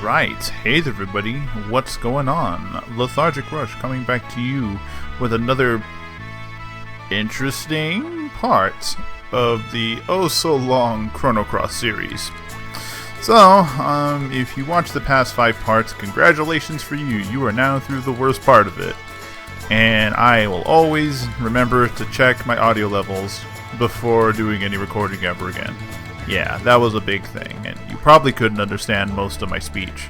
Alright, hey there everybody, what's going on? Lethargic Rush coming back to you with another interesting part of the oh-so-long Chrono Cross series. So, if you watched the past 5 parts, congratulations for you, you are now through the worst part of it. And I will always remember to check my audio levels before doing any recording ever again. Yeah, that was a big thing, and you probably couldn't understand most of my speech.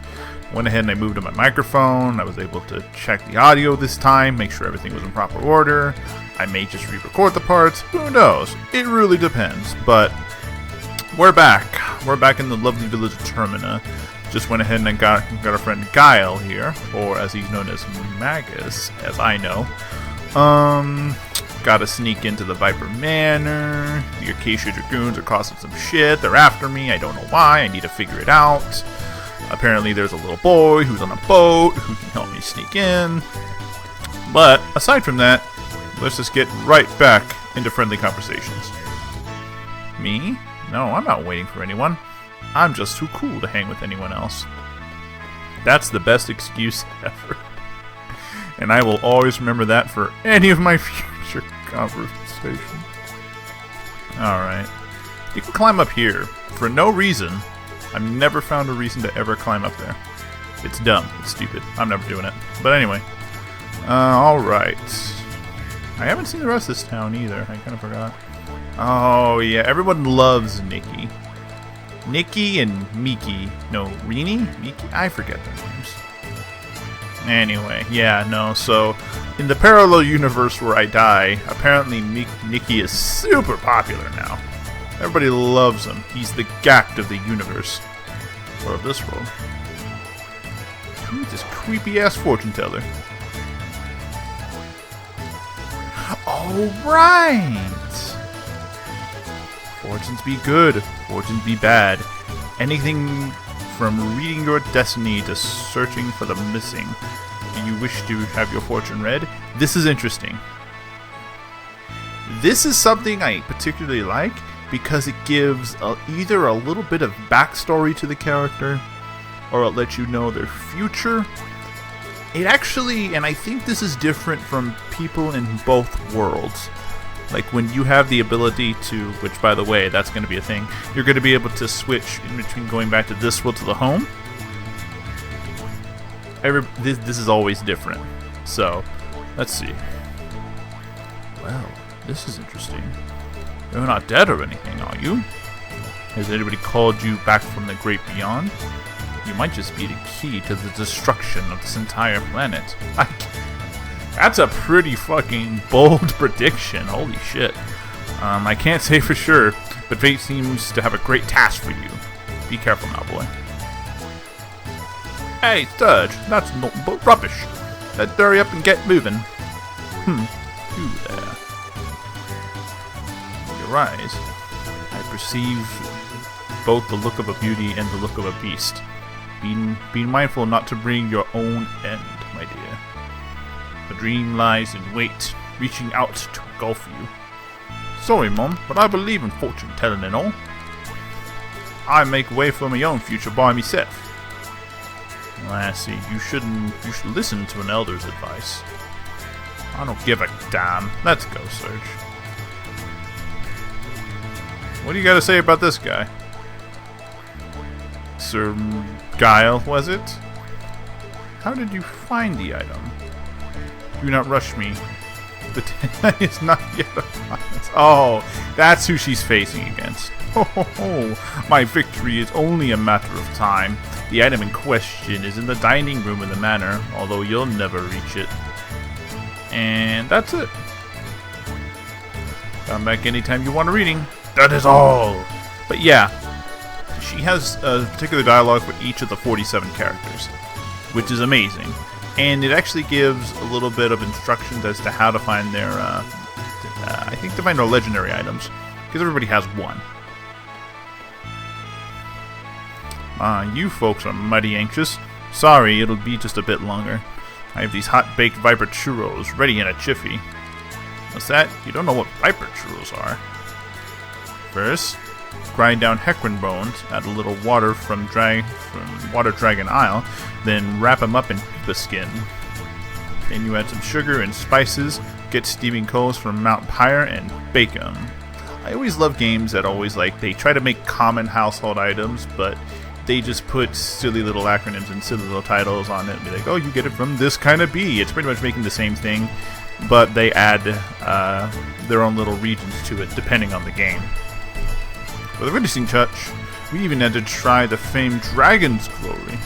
Went ahead and I moved to my microphone. I was able to check the audio this time, make sure everything was in proper order. I may just re-record the parts, who knows? It really depends, but we're back. We're back in the lovely village of Termina. Just went ahead and I got our friend Guile here, or as he's known as Magus, as I know. Gotta sneak into the Viper Manor. The Acacia Dragoons are causing some shit. They're after me. I don't know why. I need to figure it out. Apparently there's a little boy who's on a boat who can help me sneak in. But aside from that, let's just get right back into friendly conversations. Me? No, I'm not waiting for anyone. I'm just too cool to hang with anyone else. That's the best excuse ever. And I will always remember that for any of my future conversations. Alright. You can climb up here. For no reason. I've never found a reason to ever climb up there. It's dumb. It's stupid. I'm never doing it. But anyway. Alright. I haven't seen the rest of this town either. I kind of forgot. Oh, yeah. Everyone loves Nikki. Nikki and Miki. No, Rini? Miki? I forget their names. Anyway, yeah, no, so in the parallel universe where I die, apparently Nikki is super popular now. Everybody loves him. He's the Gact of the universe. Or of this world. Who's this creepy-ass fortune teller? Alright! Fortunes be good, fortunes be bad. Anything from reading your destiny to searching for the missing. Do you wish to have your fortune read? This is interesting. This is something I particularly like because it gives either a little bit of backstory to the character or it lets you know their future. It actually, and I think this is different from people in both worlds. Like when you have the ability to, which by the way, that's going to be a thing, you're going to be able to switch in between going back to this world to the home. This is always different. So, let's see. Well, this is interesting. You're not dead or anything, are you? Has anybody called you back from the great beyond? You might just be the key to the destruction of this entire planet. That's a pretty fucking bold prediction. Holy shit. I can't say for sure, but fate seems to have a great task for you. Be careful now, boy. Hey, Sturge, that's nothing but rubbish. Let's hurry up and get moving. You there. Your eyes. I perceive both the look of a beauty and the look of a beast. Be mindful not to bring your own end, my dear. The dream lies in wait, reaching out to engulf you. Sorry, Mom, but I believe in fortune-telling and all. I make way for my own future by myself. Lassie, you should listen to an elder's advice. I don't give a damn. Let's go, Serge. What do you got to say about this guy? Sir Guile, was it? How did you find the item? Do not rush me. The time is not yet upon us. Oh, that's who she's facing against. Ho ho ho! My victory is only a matter of time. The item in question is in the dining room in the manor, although you'll never reach it. And that's it. Come back anytime you want a reading. That is all! But yeah, she has a particular dialogue for each of the 47 characters, which is amazing. And it actually gives a little bit of instructions as to how to find their, I think to find their legendary items, because everybody has one. You folks are mighty anxious. Sorry, it'll be just a bit longer. I have these hot-baked Viper churros ready in a jiffy. What's that? You don't know what Viper churros are? First, grind down Hecarim bones, add a little water from Water Dragon Isle, then wrap them up in Pupa skin. Then you add some sugar and spices, get steaming coals from Mount Pyre, and bake them. I always love games that they try to make common household items, but they just put silly little acronyms and silly little titles on it and be like, oh, you get it from this kind of bee. It's pretty much making the same thing, but they add their own little regions to it depending on the game. For the finishing touch, we even had to try the famed Dragon's Glory.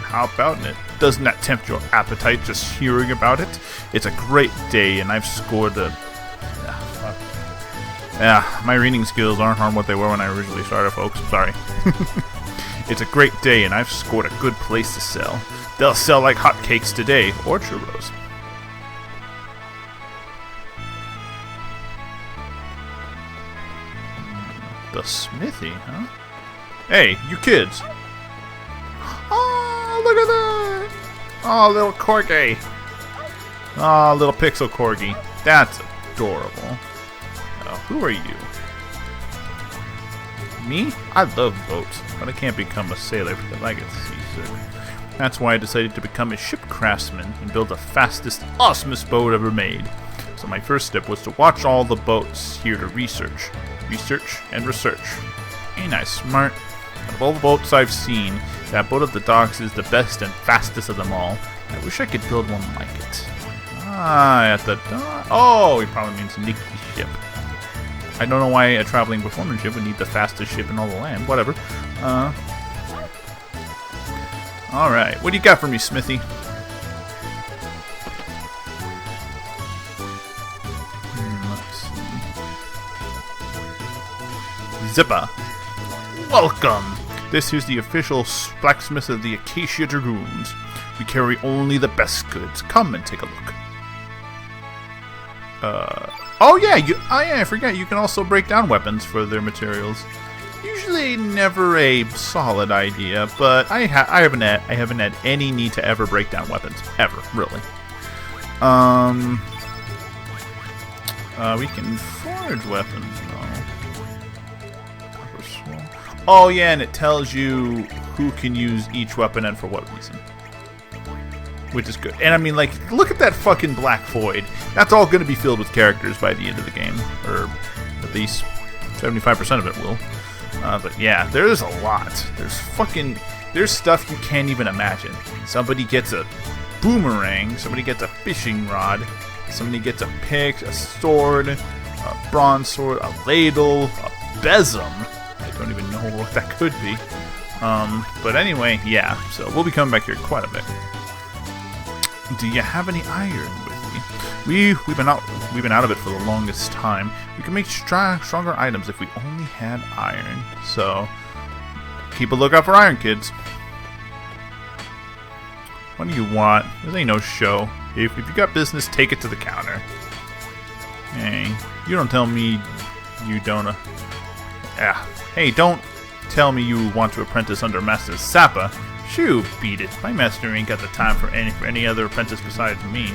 How about it? Doesn't that tempt your appetite just hearing about it? It's a great day, and I've scored a... my reading skills aren't on what they were when I originally started, folks. Sorry. It's a great day, and I've scored a good place to sell. They'll sell like hotcakes today, or churros. The smithy, huh? Hey, you kids! Oh, look at that! Oh, little corgi! Oh, little pixel corgi. That's adorable. Who are you? Me? I love boats, but I can't become a sailor because I get seasick. That's why I decided to become a ship craftsman and build the fastest, awesomest boat ever made. So my first step was to watch all the boats here to research. And research. Ain't I smart? Out of all the boats I've seen, that boat of the docks is the best and fastest of them all. I wish I could build one like it. At the dock. Oh, he probably means Nikki's ship. I don't know why a traveling performance ship would need the fastest ship in all the land. Whatever. Alright. What do you got for me, Smithy? Let's see. Zippa. Welcome! This is the official blacksmith of the Acacia Dragoons. We carry only the best goods. Come and take a look. Oh yeah, I forgot. You can also break down weapons for their materials. Usually never a solid idea, but I haven't had any need to ever break down weapons ever, really. We can forge weapons though. Oh yeah, and it tells you who can use each weapon and for what reason. Which is good. And I mean, like, look at that fucking Black Void. That's all going to be filled with characters by the end of the game. Or at least 75% of it will. But yeah, there's a lot. There's stuff you can't even imagine. Somebody gets a boomerang. Somebody gets a fishing rod. Somebody gets a pick, a sword, a bronze sword, a ladle, a besom. I don't even know what that could be. But anyway, yeah. So we'll be coming back here quite a bit. Do you have any iron with me? We've been out of it for the longest time. We can make stronger items if we only had iron. So keep a lookout for iron, kids. What do you want? This ain't no show. If you got business, take it to the counter. Hey, you don't tell me you don't. Hey, don't tell me you want to apprentice under Master Zappa. Shoo, beat it. My master ain't got the time for any other apprentice besides me.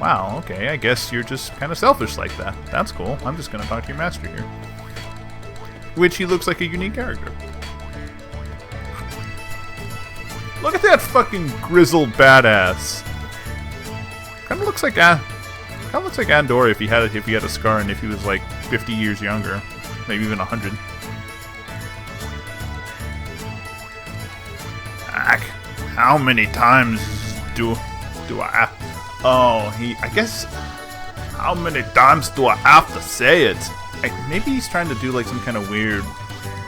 Wow, okay, I guess you're just kind of selfish like that. That's cool. I'm just going to talk to your master here. Which he looks like a unique character. Look at that fucking grizzled badass. Kind of looks like Andor if he had a scar and if he was like 50 years younger, maybe even 100. How many times do I? Oh, I guess. How many times do I have to say it? Maybe he's trying to do like some kind of weird,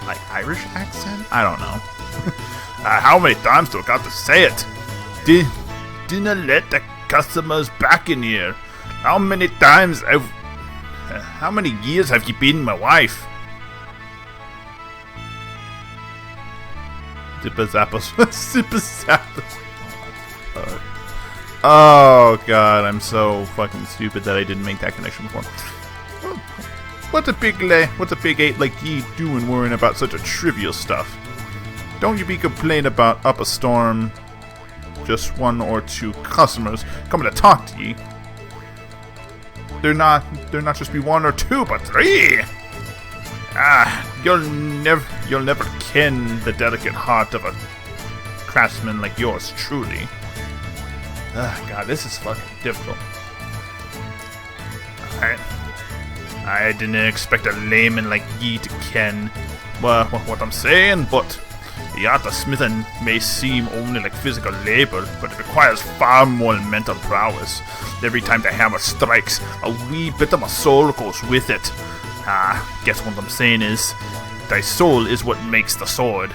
like Irish accent. I don't know. How many times do I got to say it? Didn't let the customers back in here. How many times how many years have you been my wife? Zippa Zappas. Zippa Zappas. Oh god, I'm so fucking stupid that I didn't make that connection before. What's a big eight like ye doing worrying about such a trivial stuff? Don't you be complaining about up a storm. Just one or two customers coming to talk to ye. They're not just be one or two, but three. You'll never ken the delicate heart of a craftsman like yours, truly. God, this is fucking difficult. I didn't expect a layman like ye to ken what I'm saying, but the art of smithing may seem only like physical labor, but it requires far more mental prowess. Every time the hammer strikes, a wee bit of my soul goes with it. Guess what I'm saying is, thy soul is what makes the sword.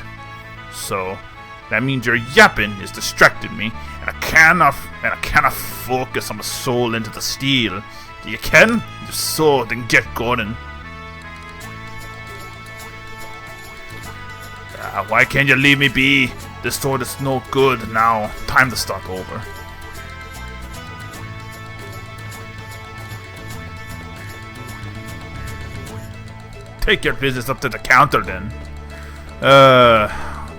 So, that means your yapping is distracting me, and I cannot focus on my soul into the steel. Do you ken? If so, then get going. Why can't you leave me be? This sword is no good now. Time to start over. Take your business up to the counter then.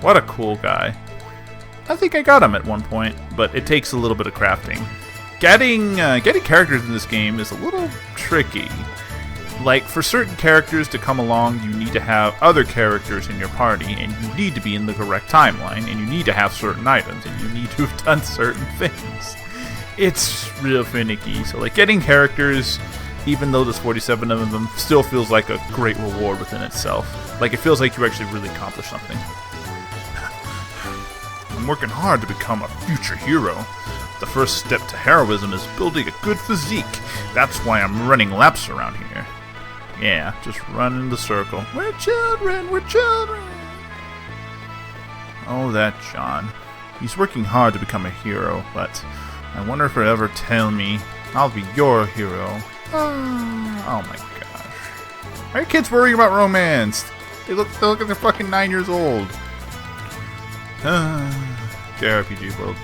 What a cool guy. I think I got him at one point, but it takes a little bit of crafting. Getting characters in this game is a little tricky. Like, for certain characters to come along, you need to have other characters in your party, and you need to be in the correct timeline, and you need to have certain items, and you need to have done certain things. It's real finicky. So, like, getting characters, even though there's 47 of them, still feels like a great reward within itself. Like, it feels like you actually really accomplished something. I'm working hard to become a future hero. The first step to heroism is building a good physique. That's why I'm running laps around here. Yeah, just run in the circle. We're children, we're children. Oh, that John. He's working hard to become a hero, but I wonder if he'll ever tell me, I'll be your hero. Oh my gosh. Why are kids worrying about romance? They look like they're fucking 9 years old. JRPG world.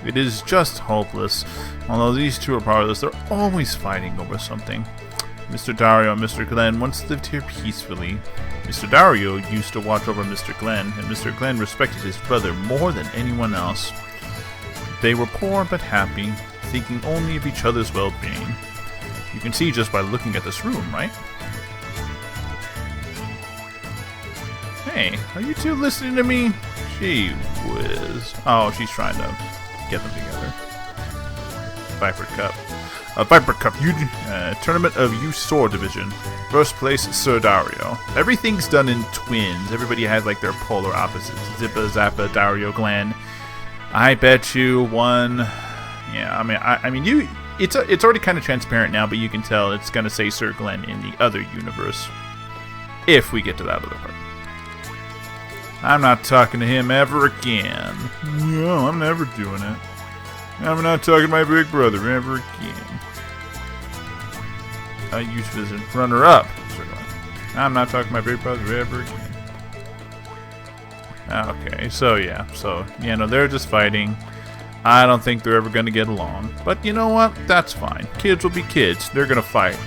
It is just hopeless. Although these two are powerless, they're always fighting over something. Mr. Dario and Mr. Glenn once lived here peacefully. Mr. Dario used to watch over Mr. Glenn, and Mr. Glenn respected his brother more than anyone else. They were poor but happy, thinking only of each other's well-being. You can see just by looking at this room, right? Hey, are you two listening to me? Gee whiz. Oh, she's trying to get them together. Viper Cup. Viper Cup Tournament of Youth Sword Division. First place, Sir Dario. Everything's done in twins. Everybody has like their polar opposites. Zippa, Zappa, Dario, Glenn. I bet you one. Yeah, I mean, you. It's already kind of transparent now, but you can tell it's gonna say Sir Glenn in the other universe. If we get to that other part. I'm not talking to him ever again. No, I'm never doing it. I'm not talking to my big brother ever again. Youth visit runner-up. I'm not talking to my big brother ever again. Okay, so yeah. So, no, they're just fighting. I don't think they're ever going to get along. But you know what? That's fine. Kids will be kids. They're going to fight.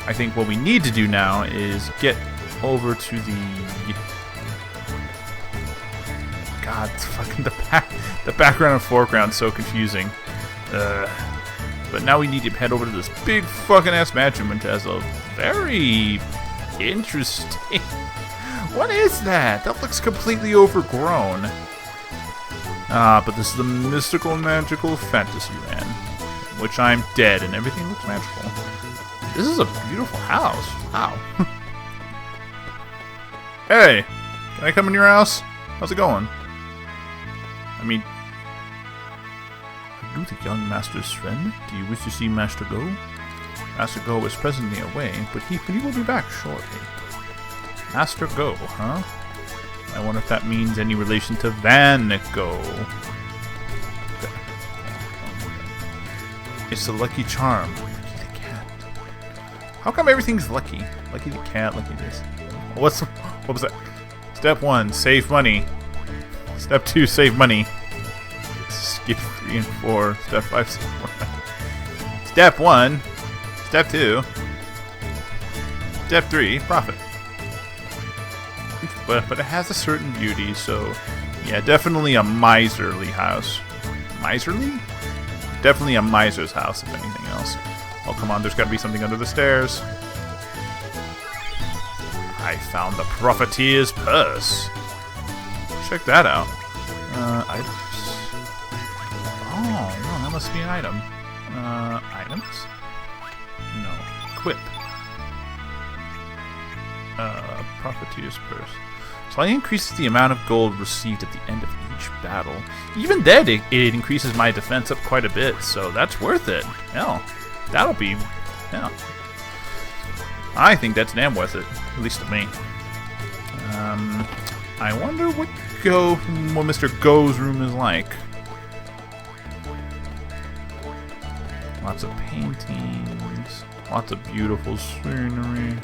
I think what we need to do now is get over to the... God, it's fucking the background and foreground is so confusing. But now we need to head over to this big fucking ass mansion, which has a very interesting... What is that? That looks completely overgrown. But this is the mystical, magical fantasy land, which I'm dead and everything looks magical. This is a beautiful house. Wow. Hey, can I come in your house? How's it going? I mean, are you the young master's friend? Do you wish to see Master Go? Master Go is presently away, but he will be back shortly. Master Go, huh? I wonder if that means any relation to Van Go. It's the lucky charm. Lucky the cat. How come everything's lucky? Lucky the cat, lucky this. What was that? Step 1, save money. Step 2, save money. Skip 3 and 4. Step 5, save money. Step 1. Step 2. Step 3, profit. But it has a certain beauty, so... Yeah, definitely a miserly house. Miserly? Definitely a miser's house, if anything else. Oh, come on, there's gotta be something under the stairs. I found the Profiteer's purse. Check that out. Items. Oh, no, that must be an item. Items? No. Equip. Profiteer's purse. Slightly increases the amount of gold received at the end of each battle. Even then, it increases my defense up quite a bit, so that's worth it. Hell, that'll be... yeah. I think that's damn worth it, at least to me. I wonder what Mr. Go's room is like. Lots of paintings, lots of beautiful scenery.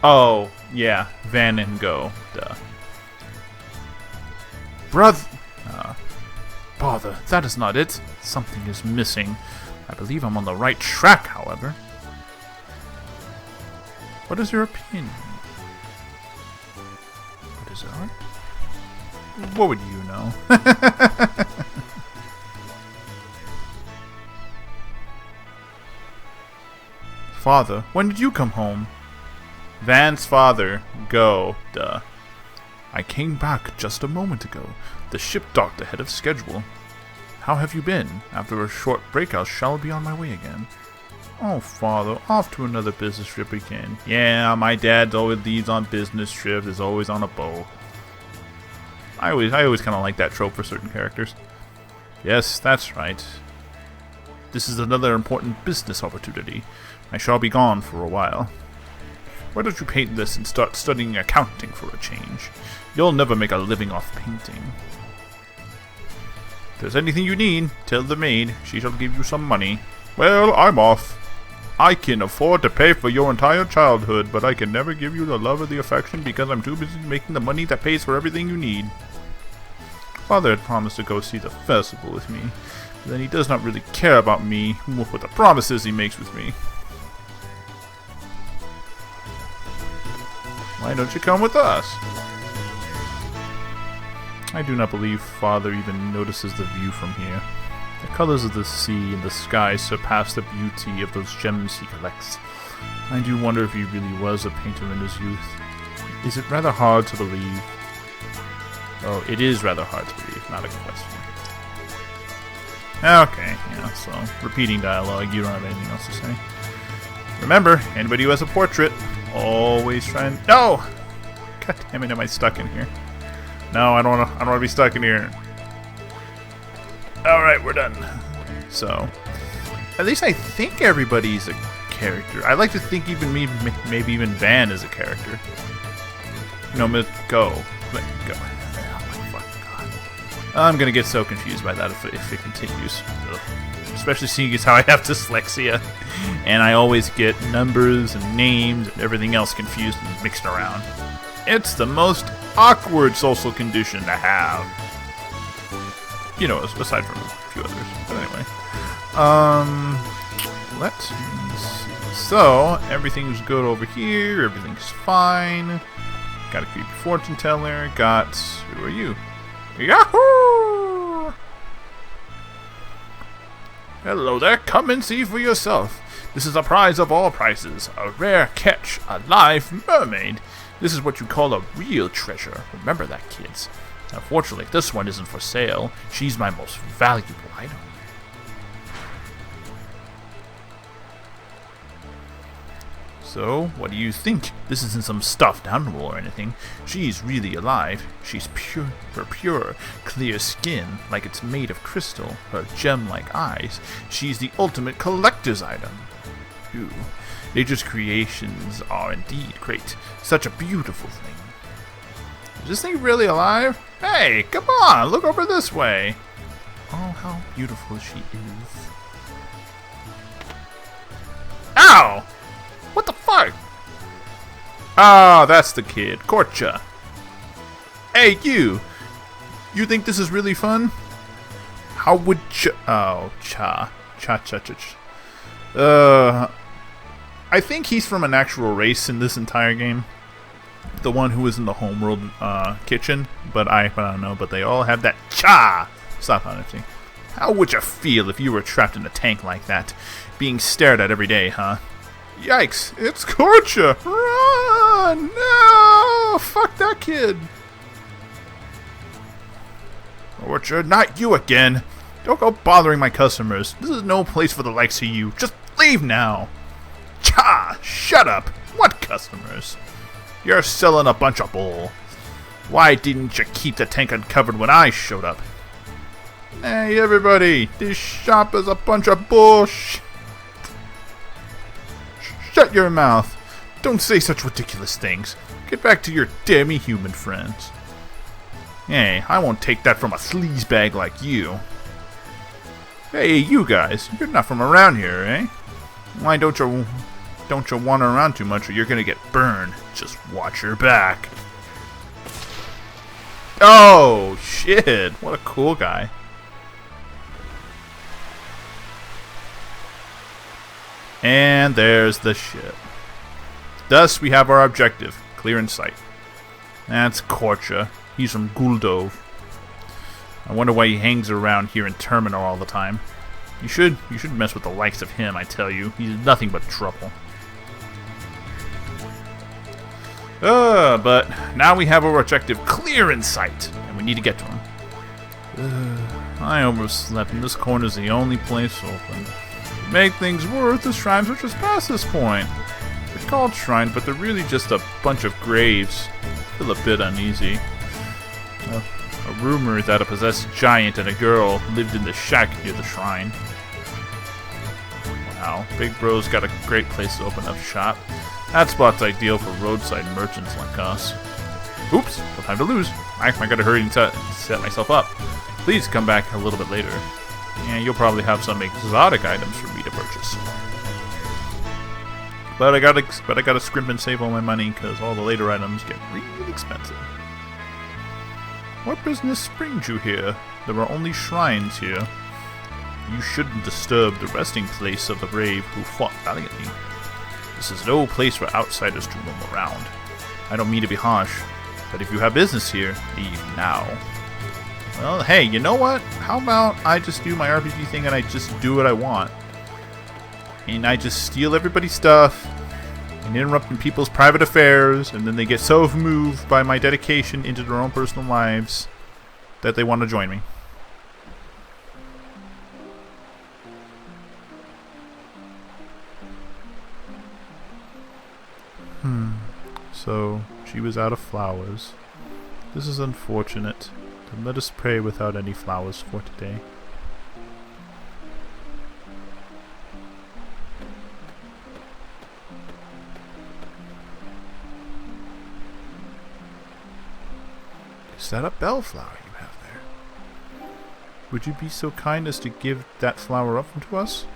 Oh, yeah, Van and Go, duh. Bother, that is not it. Something is missing. I believe I'm on the right track, however. What is your opinion? What is it? What would you know? Father, when did you come home? Van's father, Go, duh. I came back just a moment ago. The ship docked ahead of schedule. How have you been? After a short break, I shall be on my way again. Oh, Father, off to another business trip again. Yeah, my dad always leaves on business trips, is always on a boat. I always kind of like that trope for certain characters. Yes, that's right. This is another important business opportunity. I shall be gone for a while. Why don't you paint this and start studying accounting for a change? You'll never make a living off painting. If there's anything you need, tell the maid. She shall give you some money. Well, I'm off. I can afford to pay for your entire childhood, but I can never give you the love or the affection because I'm too busy making the money that pays for everything you need. Father had promised to go see the festival with me, but then he does not really care about me with the promises he makes with me. Why don't you come with us? I do not believe Father even notices the view from here. The colors of the sea and the sky surpass the beauty of those gems he collects. I do wonder if he really was a painter in his youth. Is it rather hard to believe? Oh, it is rather hard to believe, not a question. Okay, yeah, so, repeating dialogue, you don't have anything else to say. Remember, anybody who has a portrait, always try and... No! God damn it, am I stuck in here? No, I don't want to be stuck in here. Alright, we're done. So, at least I think everybody's a character. I like to think even maybe even Van is a character. No, go. Let go. Oh my fucking god. I'm gonna get so confused by that if it continues. Ugh. Especially seeing as how I have dyslexia. And I always get numbers and names and everything else confused and mixed around. It's the most awkward social condition to have. You know, aside from a few others. But anyway. Let me see. So, everything's good over here. Everything's fine. Got a creepy fortune teller. Got... Who are you? Yahoo! Hello there. Come and see for yourself. This is a prize of all prices. A rare catch. A live mermaid. This is what you call a real treasure. Remember that, kids. Unfortunately, this one isn't for sale. She's my most valuable item. So, what do you think? This isn't some stuffed animal or anything. She's really alive. She's pure, her pure, clear skin, like it's made of crystal, her gem-like eyes. She's the ultimate collector's item. Ooh. Nature's creations are indeed great. Such a beautiful thing. Is this thing really alive? Hey, come on, look over this way. Oh, how beautiful she is. Ow! What the fuck? Ah, that's the kid. Korcha. Hey, you! You think this is really fun? How would oh, Cha-cha-cha. I think he's from an actual race in this entire game. The one who was in the homeworld kitchen. But I don't know. But they all have that cha! Stop hunting. How would you feel if you were trapped in a tank like that, being stared at every day, huh? Yikes, it's Korcha! Run! No! Fuck that kid! Korcha, not you again! Don't go bothering my customers. This is no place for the likes of you. Just leave now! Cha! Shut up! What customers? You're selling a bunch of bull. Why didn't you keep the tank uncovered when I showed up? Hey everybody, this shop is a bunch of bullshit. Shut your mouth. Don't say such ridiculous things. Get back to your demi-human friends. Hey, I won't take that from a sleazebag like you. Hey, you guys, you're not from around here, eh? Why don't you wander around too much or you're gonna get burned. Just watch your back. Oh, shit. What a cool guy. And there's the ship. Thus, we have our objective. Clear in sight. That's Korcha. He's from Guldov. I wonder why he hangs around here in Terminal all the time. You should mess with the likes of him, I tell you. He's nothing but trouble. But now we have our objective clear in sight, and we need to get to him. I overslept, and this corner's the only place open. To make things worse, the shrines were just past this point. They're called shrines, but they're really just a bunch of graves. I feel a bit uneasy. A rumor is that a possessed giant and a girl lived in the shack near the shrine. Wow, Big Bro's got a great place to open up shop. That spot's ideal for roadside merchants like us. Oops, no time to lose. I gotta hurry and set myself up. Please come back a little bit later. And you'll probably have some exotic items for me to purchase. But I gotta scrimp and save all my money because all the later items get really expensive. What business brings you here? There are only shrines here. You shouldn't disturb the resting place of the brave who fought valiantly. This is no place for outsiders to roam around. I don't mean to be harsh, but if you have business here, leave now. Well, hey, you know what? How about I just do my RPG thing and I just do what I want? And I just steal everybody's stuff and interrupt people's private affairs, and then they get so moved by my dedication into their own personal lives that they want to join me. So, she was out of flowers. This is unfortunate. Then let us pray without any flowers for today. Is that a bellflower you have there? Would you be so kind as to give that flower up to us?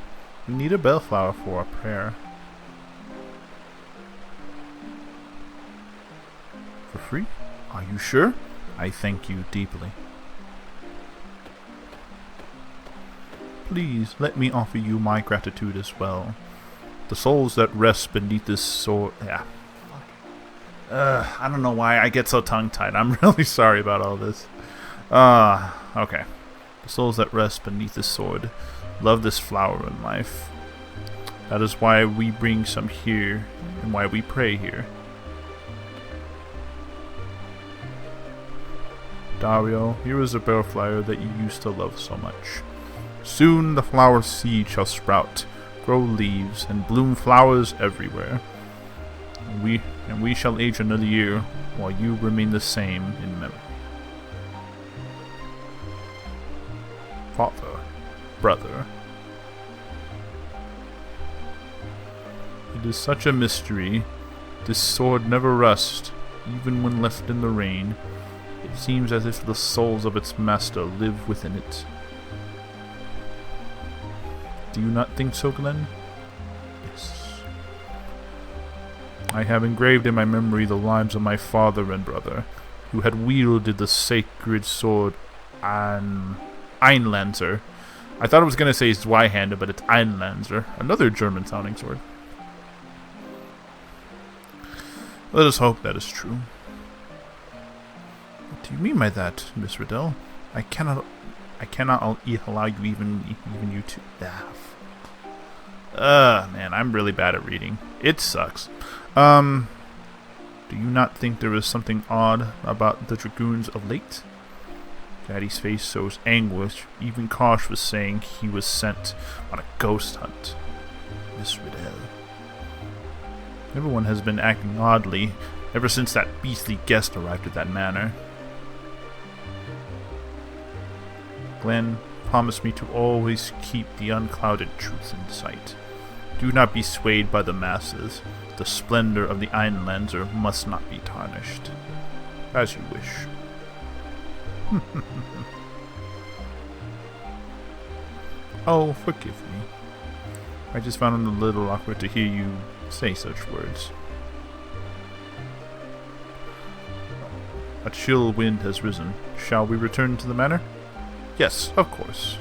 We need a bellflower for our prayer. For free? Are you sure? I thank you deeply. Please, let me offer you my gratitude as well. The souls that rest beneath this sword... Yeah. I don't know why I get so tongue-tied. I'm really sorry about all this. Okay. The souls that rest beneath this sword love this flower in life. That is why we bring some here and why we pray here. Dario, here is a bellflower that you used to love so much. Soon the flower seed shall sprout, grow leaves, and bloom flowers everywhere. And we shall age another year, while you remain the same in memory. Father, brother. It is such a mystery. This sword never rusts, even when left in the rain. It seems as if the souls of its master live within it. Do you not think so, Glenn? Yes. I have engraved in my memory the lives of my father and brother, who had wielded the sacred sword Einlanzer. I thought it was going to say Zweihander, but it's Einlanzer, another German-sounding sword. Let us hope that is true. What do you mean by that, Miss Riddell? I cannot I cannot allow you even you to laugh. Man, I'm really bad at reading. It sucks. Do you not think there is something odd about the Dragoons of late? Daddy's face shows anguish. Even Kosh was saying he was sent on a ghost hunt. Miss Riddell. Everyone has been acting oddly ever since that beastly guest arrived at that manor. Glenn promised me to always keep the unclouded truth in sight. Do not be swayed by the masses. The splendor of the Einlanzer must not be tarnished. As you wish. Oh, forgive me. I just found it a little awkward to hear you say such words. A chill wind has risen. Shall we return to the manor? Yes, of course.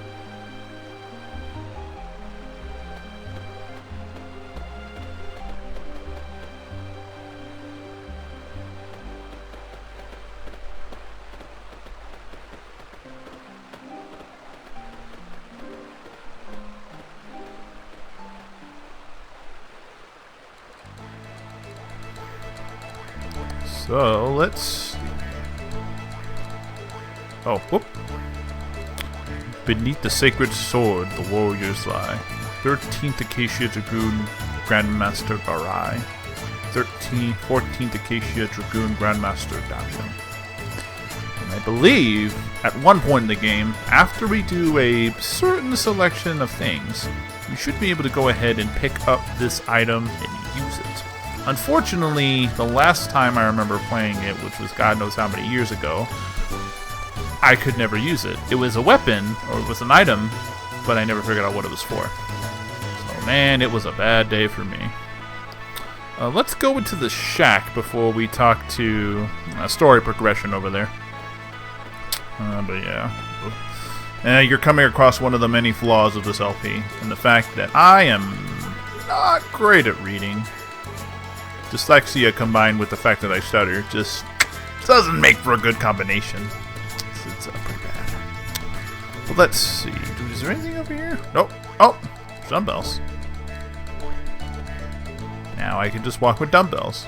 So, let's see. Oh, whoop. Beneath the sacred sword, the warriors lie. 13th Acacia Dragoon Grandmaster Barai. 14th Acacia Dragoon Grandmaster Dario. And I believe, at one point in the game, after we do a certain selection of things, you should be able to go ahead and pick up this item and use it. Unfortunately, the last time I remember playing it, which was God knows how many years ago, I could never use it. It was a weapon, or it was an item, but I never figured out what it was for. So, man, it was a bad day for me. Let's go into the shack before we talk to story progression over there. But yeah. You're coming across one of the many flaws of this LP, and the fact that I am not great at reading. Dyslexia combined with the fact that I stutter just doesn't make for a good combination. It's pretty bad. But let's see. Is there anything over here? Nope. Oh, dumbbells. Now I can just walk with dumbbells.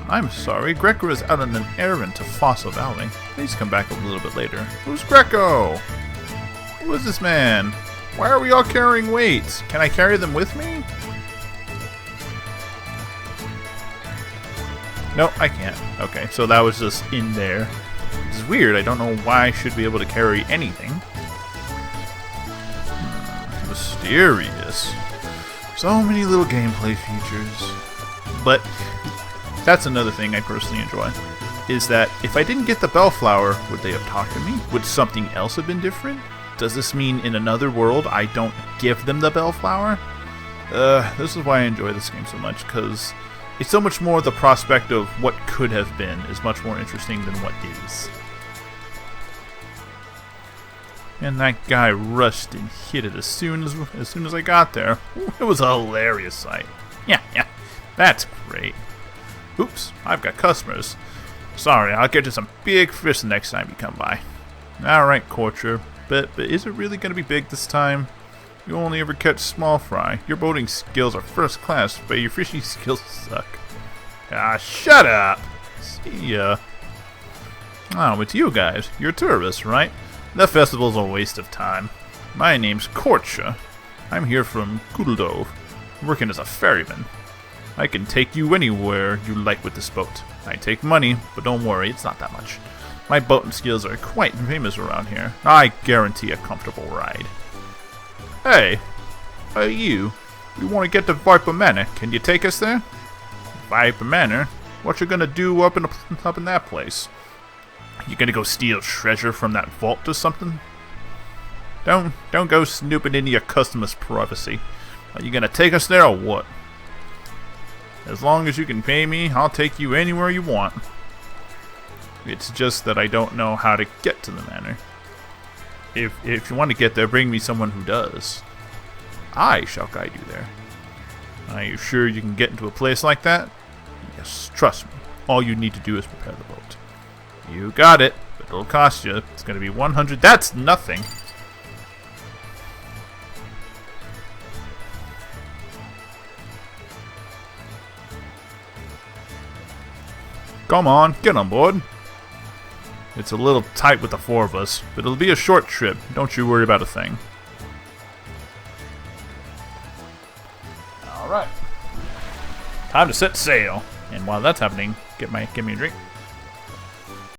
I'm sorry, Greco is out on an errand to Fossil Valley. Please come back a little bit later. Who's Greco? Who is this man? Why are we all carrying weights? Can I carry them with me? No, I can't. Okay, so that was just in there. It's weird. I don't know why I should be able to carry anything. Mysterious. So many little gameplay features. But that's another thing I personally enjoy. Is that if I didn't get the Bellflower, would they have talked to me? Would something else have been different? Does this mean in another world I don't give them the Bellflower? This is why I enjoy this game so much, because it's so much more the prospect of what could have been is much more interesting than what is. And that guy rushed and hit it as soon as I got there. It was a hilarious sight. Yeah, that's great. Oops, I've got customers. Sorry, I'll get you some big fish the next time you come by. Alright, Corcher, but is it really going to be big this time? You only ever catch small fry. Your boating skills are first class, but your fishing skills suck. Ah, shut up! See ya. Oh, it's you guys. You're tourists, right? The festival's a waste of time. My name's Korcha. I'm here from Kudeldove, working as a ferryman. I can take you anywhere you like with this boat. I take money, but don't worry, it's not that much. My boating skills are quite famous around here. I guarantee a comfortable ride. Hey, you. We want to get to Viper Manor. Can you take us there? Viper Manor? What you gonna do up in that place? You gonna go steal treasure from that vault or something? Don't go snooping into your customers' privacy. Are you gonna take us there or what? As long as you can pay me, I'll take you anywhere you want. It's just that I don't know how to get to the manor. If you want to get there, bring me someone who does. I shall guide you there. Are you sure you can get into a place like that? Yes, trust me. All you need to do is prepare the boat. You got it, but It'll cost you. It's going to be 100. That's nothing. Come on, get on board. It's a little tight with the 4 of us, but it'll be a short trip. Don't you worry about a thing. Alright. Time to set sail. And while that's happening, get me a drink.